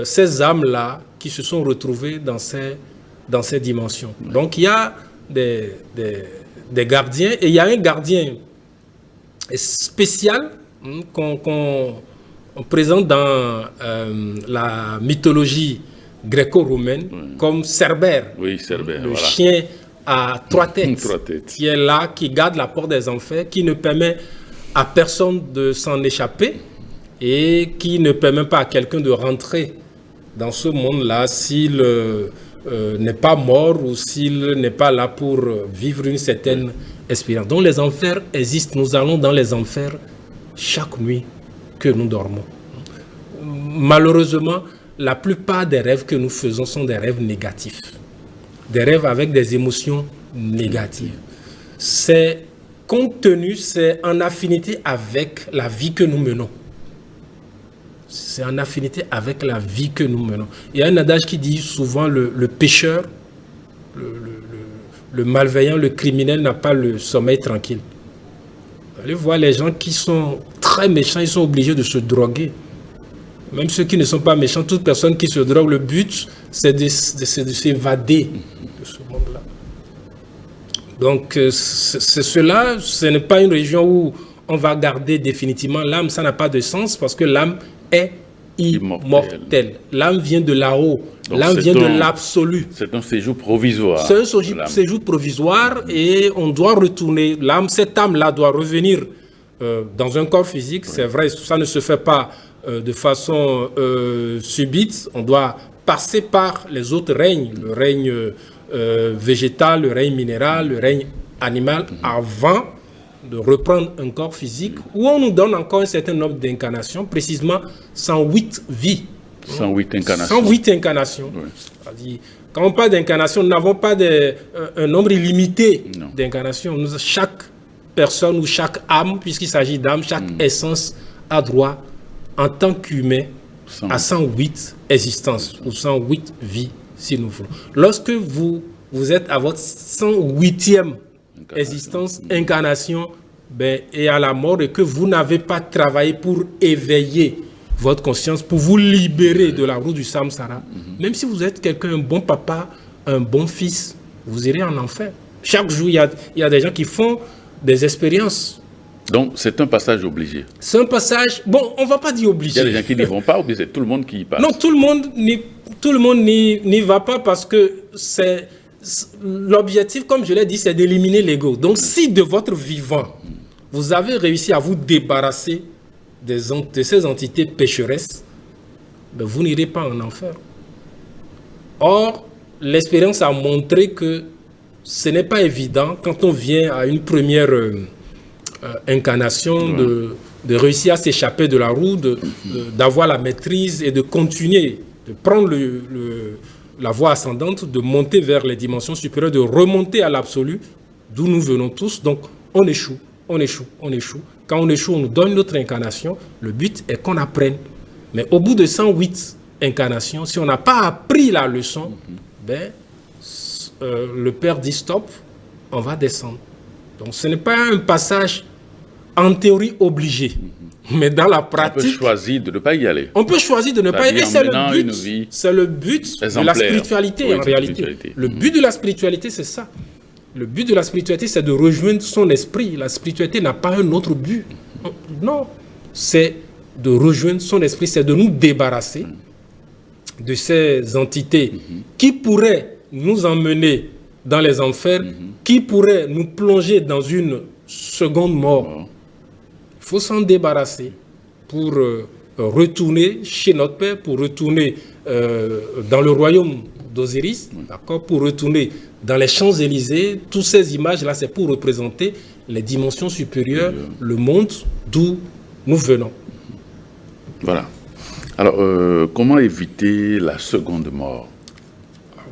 ces âmes-là qui se sont retrouvées dans ces dimensions. Donc il y a des gardiens et il y a un gardien spécial qu'on présente dans la mythologie gréco-romaine comme Cerbère, le chien à 3 têtes, qui est là, qui garde la porte des enfers, qui ne permet à personne de s'en échapper et qui ne permet pas à quelqu'un de rentrer dans ce monde-là s'il n'est pas mort ou s'il n'est pas là pour vivre une certaine expérience. Donc les enfers existent. Nous allons dans les enfers chaque nuit que nous dormons. Malheureusement, la plupart des rêves que nous faisons sont des rêves négatifs. Des rêves avec des émotions négatives. C'est contenu, c'est en affinité avec la vie que nous menons. C'est en affinité avec la vie que nous menons. Il y a un adage qui dit souvent le pécheur, le malveillant, le criminel n'a pas le sommeil tranquille. Vous allez voir les gens qui sont très méchants, ils sont obligés de se droguer. Même ceux qui ne sont pas méchants, toute personne qui se drogue, le but, c'est de s'évader de ce monde-là. Donc, c'est cela, ce n'est pas une région où on va garder définitivement l'âme, ça n'a pas de sens parce que l'âme est immortelle. L'âme vient de là-haut, l'âme vient de l'absolu. C'est un séjour provisoire. C'est un séjour provisoire et on doit retourner. L'âme, cette âme-là doit revenir dans un corps physique. C'est vrai, ça ne se fait pas de façon subite. On doit passer par les autres règnes, le règne végétal, le règne minéral, le règne animal, avant de reprendre un corps physique où on nous donne encore un certain nombre d'incarnations, précisément 108 vies. 108 incarnations. 108 incarnations. Oui. Quand on parle d'incarnation, nous n'avons pas un nombre illimité d'incarnations. Chaque personne ou chaque âme, puisqu'il s'agit d'âme, chaque essence a droit, en tant qu'humain, à 108 existences ou 108 vies, si nous voulons. Lorsque vous êtes à votre 108e existence, incarnation, et à la mort, et que vous n'avez pas travaillé pour éveiller votre conscience, pour vous libérer de la roue du samsara, même si vous êtes quelqu'un, un bon papa, un bon fils, vous irez en enfer. Chaque jour, il y a des gens qui font des expériences. Donc, c'est un passage obligé. C'est un passage, bon, on ne va pas dire obligé. Il y a des gens qui n'y vont pas, ou bien c'est tout le monde qui y passe? Non, tout le monde n'y va pas parce que c'est... L'objectif, comme je l'ai dit, c'est d'éliminer l'ego. Donc, si de votre vivant, vous avez réussi à vous débarrasser de ces entités pécheresses, vous n'irez pas en enfer. Or, l'expérience a montré que ce n'est pas évident, quand on vient à une première incarnation, de réussir à s'échapper de la roue, d'avoir la maîtrise et de continuer, de prendre la voie ascendante, de monter vers les dimensions supérieures, de remonter à l'absolu, d'où nous venons tous. Donc, on échoue, on échoue, on échoue. Quand on échoue, on nous donne notre incarnation. Le but est qu'on apprenne. Mais au bout de 108 incarnations, si on n'a pas appris la leçon, le Père dit stop, on va descendre. Donc, ce n'est pas un passage en théorie obligé. Mais dans la pratique... On peut choisir de ne pas y aller. On peut choisir de ne pas y aller. C'est le but de la spiritualité, en réalité. Le but de la spiritualité, c'est ça. Le but de la spiritualité, c'est de rejoindre son esprit. La spiritualité n'a pas un autre but. Non. C'est de rejoindre son esprit, c'est de nous débarrasser de ces entités qui pourraient nous emmener dans les enfers, qui pourraient nous plonger dans une seconde mort. Il faut s'en débarrasser pour retourner chez notre Père, pour retourner dans le royaume d'Osiris, d'accord, pour retourner dans les Champs-Élysées. Toutes ces images-là, c'est pour représenter les dimensions supérieures, le monde d'où nous venons. Voilà. Alors, comment éviter la seconde mort?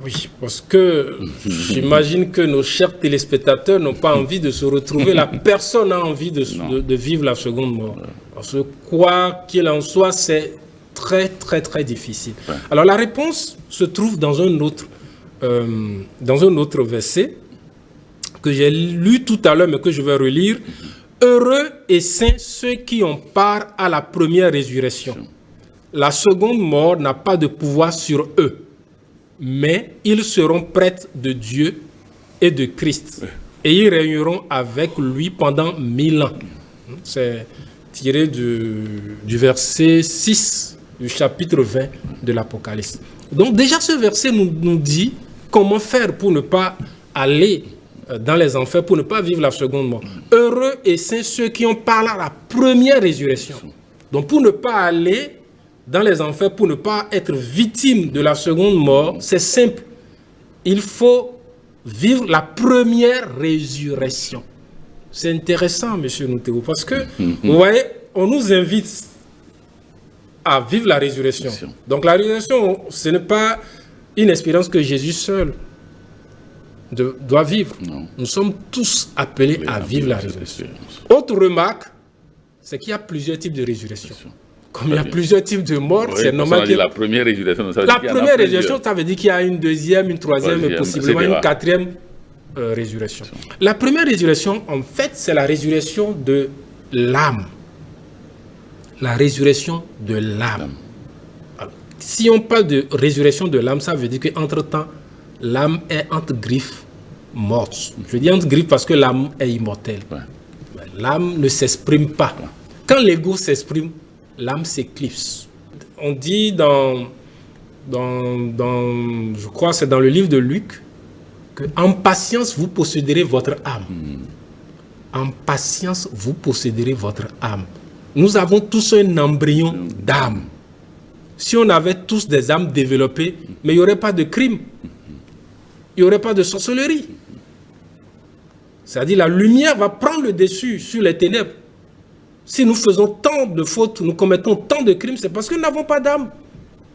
Oui, parce que j'imagine que nos chers téléspectateurs n'ont pas envie de se retrouver. La personne a envie de vivre la seconde mort. Parce que quoi qu'il en soit, c'est très, très, très difficile. Ouais. Alors la réponse se trouve dans un autre verset que j'ai lu tout à l'heure, mais que je vais relire. Heureux et saints ceux qui ont part à la première résurrection. La seconde mort n'a pas de pouvoir sur eux, mais ils seront près de Dieu et de Christ, et ils régneront avec lui pendant 1000 ans. C'est tiré du verset 6 du chapitre 20 de l'Apocalypse. Donc déjà ce verset nous dit comment faire pour ne pas aller dans les enfers, pour ne pas vivre la seconde mort. Heureux et saints ceux qui ont part à la première résurrection. Donc pour ne pas aller dans les enfers, pour ne pas être victime de la seconde mort, c'est simple. Il faut vivre la première résurrection. C'est intéressant, monsieur Noutéo, parce que, vous voyez, on nous invite à vivre la résurrection. Donc la résurrection, ce n'est pas une expérience que Jésus seul doit vivre. Non. Nous sommes tous appelés à vivre la résurrection. Autre remarque, c'est qu'il y a plusieurs types de résurrection. Comme il y a plusieurs types de morts, c'est normal que la première résurrection, ça veut dire première résurrection, ça veut dire qu'il y a une deuxième, une troisième et possiblement une quatrième résurrection. La première résurrection, en fait, c'est la résurrection de l'âme. La résurrection de l'âme. Si on parle de résurrection de l'âme, ça veut dire qu'entre-temps, l'âme est entre griffes morte. Je dis entre griffes parce que l'âme est immortelle. Ouais. L'âme ne s'exprime pas. Ouais. Quand l'ego s'exprime, l'âme s'éclipse. On dit je crois que c'est dans le livre de Luc, que en patience vous posséderez votre âme. En patience vous posséderez votre âme. Nous avons tous un embryon d'âme. Si on avait tous des âmes développées, mais il n'y aurait pas de crime. Il n'y aurait pas de sorcellerie. C'est-à-dire la lumière va prendre le dessus sur les ténèbres. Si nous faisons tant de fautes, nous commettons tant de crimes, c'est parce que nous n'avons pas d'âme.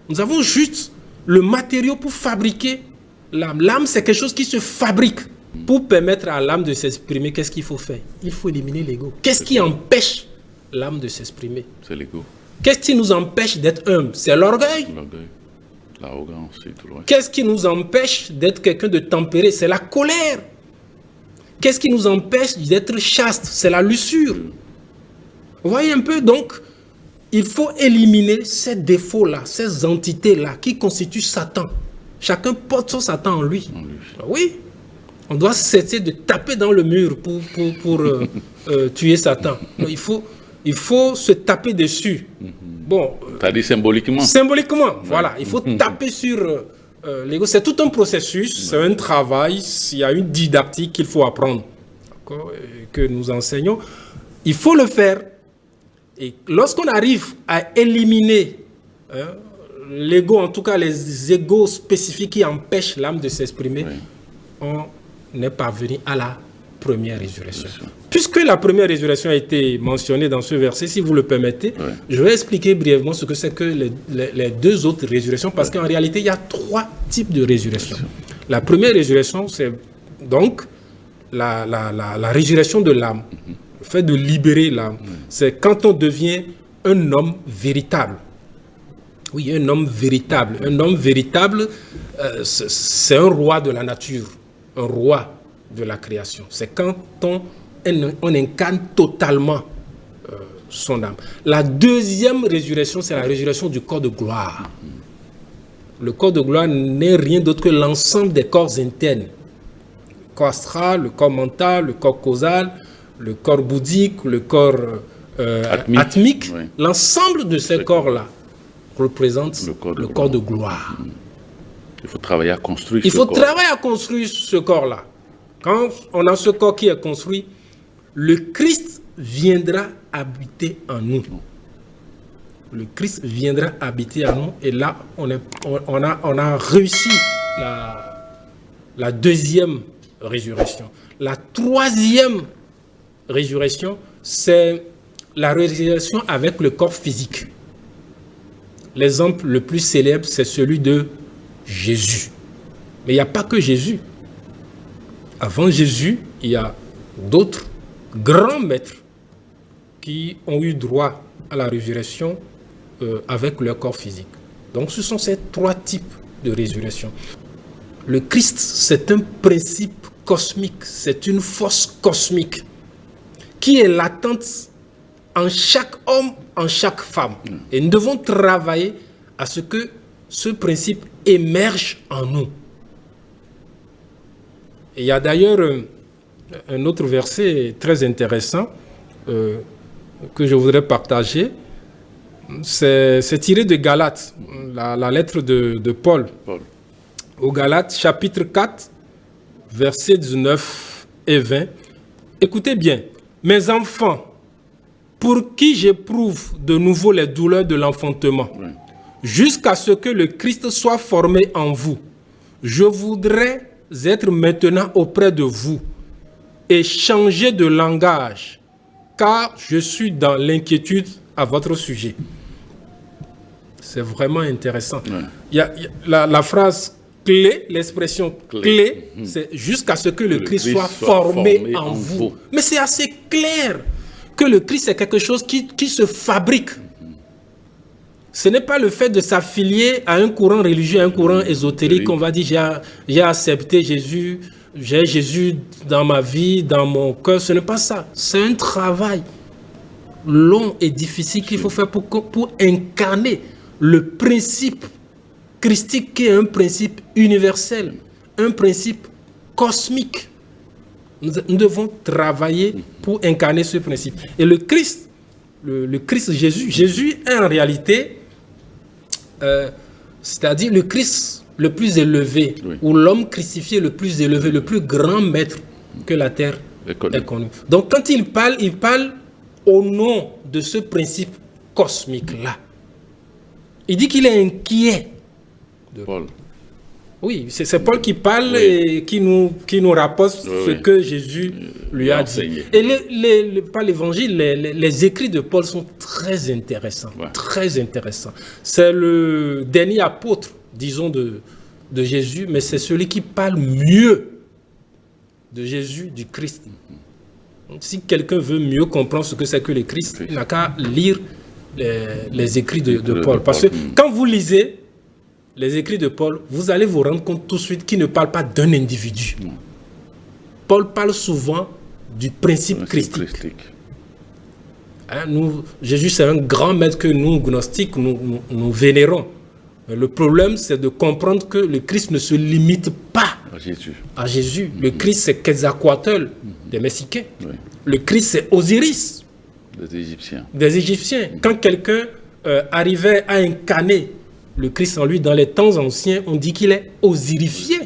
Nous avons juste le matériau pour fabriquer l'âme. L'âme, c'est quelque chose qui se fabrique. Pour permettre à l'âme de s'exprimer, qu'est-ce qu'il faut faire? Il faut éliminer l'ego. Qu'est-ce qui empêche l'âme de s'exprimer? C'est l'ego. Qu'est-ce qui nous empêche d'être humble? C'est l'orgueil. L'orgueil. L'arrogance, c'est tout le reste. Qu'est-ce qui nous empêche d'être quelqu'un de tempéré? C'est la colère. Qu'est-ce qui nous empêche d'être chaste? C'est la luxure. Vous voyez un peu, donc, il faut éliminer ces défauts-là, ces entités-là qui constituent Satan. Chacun porte son Satan en lui. Oui, on doit cesser de taper dans le mur pour tuer Satan. Non, il faut se taper dessus. Bon, tu as dit symboliquement. Symboliquement, voilà. Il faut taper sur l'ego. C'est tout un processus, c'est un travail, il y a une didactique qu'il faut apprendre, que nous enseignons. Il faut le faire. Et lorsqu'on arrive à éliminer l'ego, en tout cas les égos spécifiques qui empêchent l'âme de s'exprimer, on est parvenu à la première résurrection. Puisque la première résurrection a été mentionnée dans ce verset, si vous le permettez, je vais expliquer brièvement ce que c'est que les deux autres résurrections, parce qu'en réalité, il y a 3 types de résurrection. La première résurrection, c'est donc la résurrection de l'âme, le fait de libérer l'âme. C'est quand on devient un homme véritable. Oui, un homme véritable. Un homme véritable, c'est un roi de la nature, un roi de la création. C'est quand on incarne totalement son âme. La deuxième résurrection, c'est la résurrection du corps de gloire. Le corps de gloire n'est rien d'autre que l'ensemble des corps internes. Le corps astral, le corps mental, le corps causal, le corps bouddhique, le corps atmique. Oui. L'ensemble de ces corps-là représente le corps de gloire. Il faut travailler à construire ce corps. Il faut travailler à construire ce corps-là. Quand on a ce corps qui est construit, le Christ viendra habiter en nous. Le Christ viendra habiter en nous. Et là, on a réussi la deuxième résurrection. La troisième résurrection, c'est la résurrection avec le corps physique. L'exemple le plus célèbre, c'est celui de Jésus. Mais il n'y a pas que Jésus. Avant Jésus, il y a d'autres grands maîtres qui ont eu droit à la résurrection avec leur corps physique. Donc ce sont ces trois types de résurrection. Le Christ, c'est un principe cosmique, c'est une force cosmique qui est latente en chaque homme, en chaque femme. Et nous devons travailler à ce que ce principe émerge en nous. Et il y a d'ailleurs un autre verset très intéressant que je voudrais partager. C'est tiré de Galates, la lettre de Paul. Au Galates, chapitre 4, versets 19 et 20. Écoutez bien. Mes enfants, pour qui j'éprouve de nouveau les douleurs de l'enfantement, jusqu'à ce que le Christ soit formé en vous, je voudrais être maintenant auprès de vous et changer de langage, car je suis dans l'inquiétude à votre sujet. C'est vraiment intéressant. Il y a la phrase clé, l'expression clé, c'est jusqu'à ce que le Christ soit formé en vous. Mais c'est assez clair que le Christ est quelque chose qui se fabrique. Ce n'est pas le fait de s'affilier à un courant religieux, à un courant ésotérique. On va dire, j'ai accepté Jésus, j'ai Jésus dans ma vie, dans mon cœur. Ce n'est pas ça. C'est un travail long et difficile qu'il faut faire pour incarner le principe christique qui est un principe universel, un principe cosmique. Nous devons travailler pour incarner ce principe. Et le Christ, le Christ Jésus est en réalité, c'est-à-dire le Christ le plus élevé, ou l'homme crucifié le plus élevé, le plus grand maître que la terre ait connu. Donc quand il parle au nom de ce principe cosmique-là. Il dit qu'il est inquiet. Paul. Oui, c'est Paul qui parle et qui nous rapporte ce que Jésus lui a dit. Et pas l'évangile, les écrits de Paul sont très intéressants. Très intéressants. C'est le dernier apôtre, disons, de Jésus, mais c'est celui qui parle mieux de Jésus, du Christ. Donc, si quelqu'un veut mieux comprendre ce que c'est que le Christ, il n'a qu'à lire les écrits de Paul. Parce que quand vous lisez les écrits de Paul, vous allez vous rendre compte tout de suite qu'il ne parle pas d'un individu. Paul parle souvent du principe christique. Hein, Jésus, c'est un grand maître que nous, gnostiques, nous vénérons. Mais le problème, c'est de comprendre que le Christ ne se limite pas à Jésus. Le Christ, c'est Quetzalcoatl des Mexicains. Le Christ, c'est Osiris des Égyptiens. Quand quelqu'un arrivait à incarner le Christ en lui dans les temps anciens, on dit qu'il est osirifié.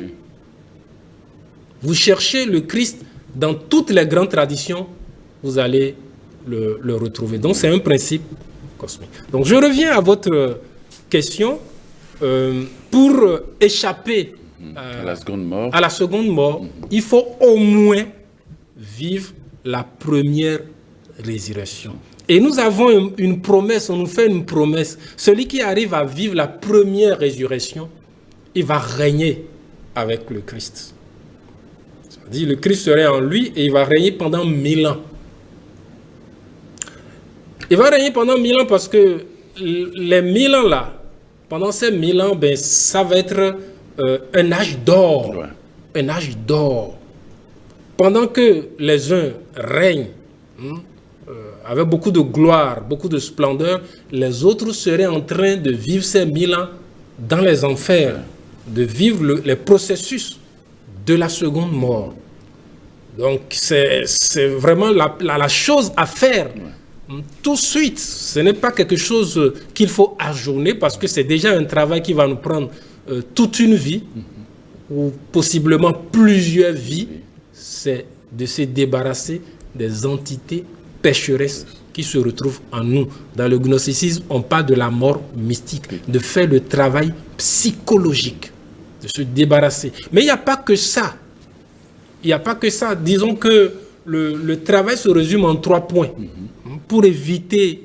Vous cherchez le Christ dans toutes les grandes traditions, vous allez le retrouver. Donc c'est un principe cosmique. Donc je reviens à votre question. Pour échapper à la seconde mort, il faut au moins vivre la première résurrection. Et nous avons une promesse, on nous fait une promesse. Celui qui arrive à vivre la première résurrection, il va régner avec le Christ. C'est-à-dire le Christ serait en lui et il va régner pendant 1000 ans. Il va régner pendant 1000 ans parce que les 1000 ans là, pendant ces 1000 ans, ça va être un âge d'or. Un âge d'or. Pendant que les uns règnent avec beaucoup de gloire, beaucoup de splendeur, les autres seraient en train de vivre ces 1000 ans dans les enfers, de vivre les processus de la seconde mort. Donc c'est vraiment la chose à faire. Tout de suite, ce n'est pas quelque chose qu'il faut ajourner parce que c'est déjà un travail qui va nous prendre toute une vie ou possiblement plusieurs vies. C'est de se débarrasser des entités pécheresses qui se retrouvent en nous. Dans le gnosticisme, on parle de la mort mystique, de faire le travail psychologique, de se débarrasser. Mais il n'y a pas que ça. Il n'y a pas que ça. Disons que le travail se résume en 3 points. Pour éviter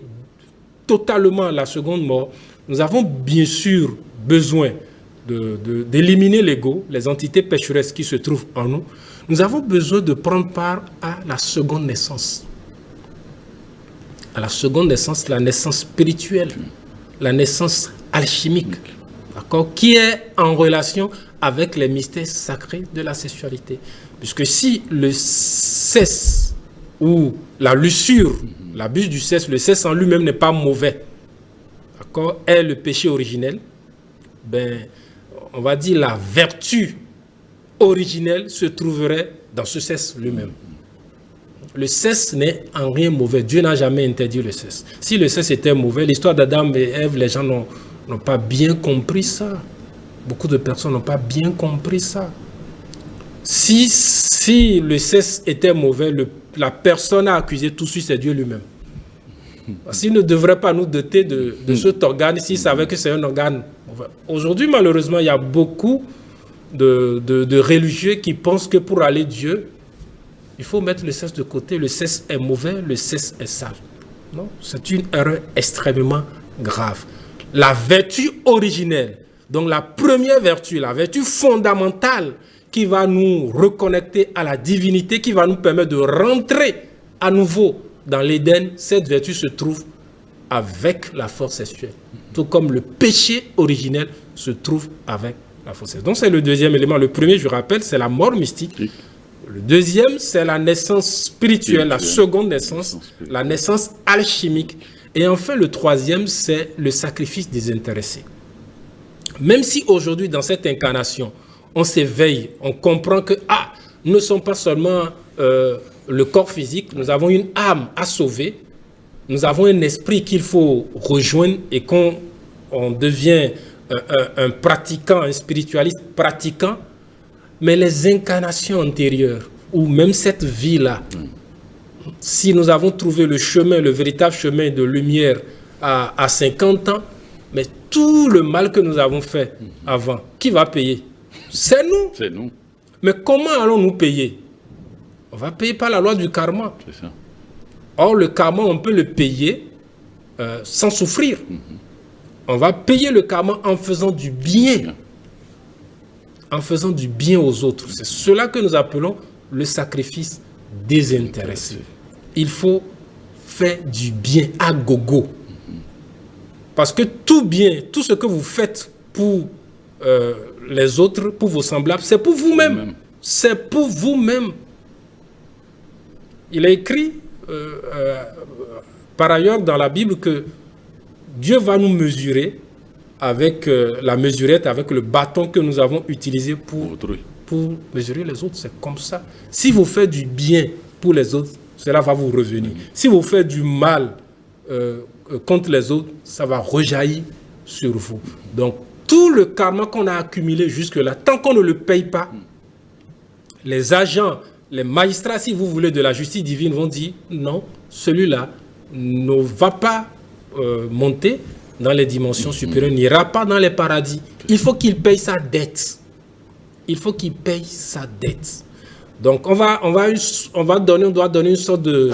totalement la seconde mort, nous avons bien sûr besoin d'éliminer l'ego, les entités pécheresses qui se trouvent en nous, nous avons besoin de prendre part à la seconde naissance. À la seconde naissance, la naissance spirituelle, la naissance alchimique, d'accord, qui est en relation avec les mystères sacrés de la sexualité. Puisque si le sexe ou la luxure, l'abus du sexe, le sexe en lui-même n'est pas mauvais, d'accord, est le péché originel, ben, on va dire la vertu originelle se trouverait dans ce sexe lui-même. Le sexe n'est en rien mauvais. Dieu n'a jamais interdit le sexe. Si le sexe était mauvais, l'histoire d'Adam et Ève, les gens n'ont pas bien compris ça. Beaucoup de personnes n'ont pas bien compris ça. Si le sexe était mauvais, la personne à accuser tout de suite, c'est Dieu lui-même. S'il ne devrait pas nous doter de cet organe, s'il savait que c'est un organe mauvais. Aujourd'hui, malheureusement, il y a beaucoup de religieux qui pensent que pour aller Dieu, il faut mettre le sexe de côté. Le sexe est mauvais, le sexe est sale. Non, c'est une erreur extrêmement grave. La vertu originelle, donc la première vertu, la vertu fondamentale qui va nous reconnecter à la divinité, qui va nous permettre de rentrer à nouveau dans l'Éden, cette vertu se trouve avec la force sexuelle. Tout comme le péché originel se trouve avec la force sexuelle. Donc c'est le deuxième élément. Le premier, je rappelle, c'est la mort mystique. Oui. Le deuxième, c'est la naissance spirituelle, la seconde naissance, la naissance alchimique. Et enfin, le troisième, c'est le sacrifice désintéressé. Même si aujourd'hui, dans cette incarnation, on s'éveille, on comprend que nous ne sommes pas seulement le corps physique, nous avons une âme à sauver, nous avons un esprit qu'il faut rejoindre et qu'on devient un pratiquant, un spiritualiste pratiquant. Mais les incarnations antérieures, ou même cette vie-là, si nous avons trouvé le chemin, le véritable chemin de lumière à 50 ans, mais tout le mal que nous avons fait avant, qui va payer? C'est nous. C'est nous. Mais comment allons-nous payer? On va payer par la loi du karma. C'est ça. Or, le karma, on peut le payer sans souffrir. On va payer le karma en faisant du bien. En faisant du bien aux autres. C'est cela que nous appelons le sacrifice désintéressé. Il faut faire du bien à gogo. Parce que tout bien, tout ce que vous faites pour les autres, pour vos semblables, c'est pour vous-même. C'est pour vous-même. Il est écrit par ailleurs dans la Bible que Dieu va nous mesurer avec la mesurette, avec le bâton que nous avons utilisé pour mesurer les autres. C'est comme ça. Si vous faites du bien pour les autres, cela va vous revenir. Si vous faites du mal contre les autres, ça va rejaillir sur vous. Donc, tout le karma qu'on a accumulé jusque-là, tant qu'on ne le paye pas, les agents, les magistrats, si vous voulez, de la justice divine vont dire non, celui-là ne va pas monter dans les dimensions supérieures, n'ira pas dans les paradis. Il faut qu'il paye sa dette. Il faut qu'il paye sa dette. Donc, on doit donner une sorte de...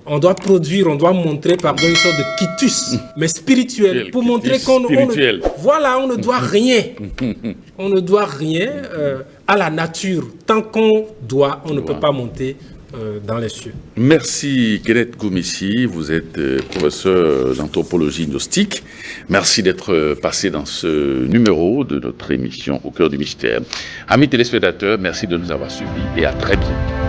on doit produire, on doit montrer, pardon, une sorte de quitus, mais spirituel, pour montrer qu'on ne doit rien. On ne doit rien à la nature. Tant qu'on doit, on ne peut pas monter dans les cieux. Merci Kenneth Goumissi, vous êtes professeur d'anthropologie gnostique. Merci d'être passé dans ce numéro de notre émission Au cœur du mystère. Amis téléspectateurs, merci de nous avoir suivis et à très bientôt.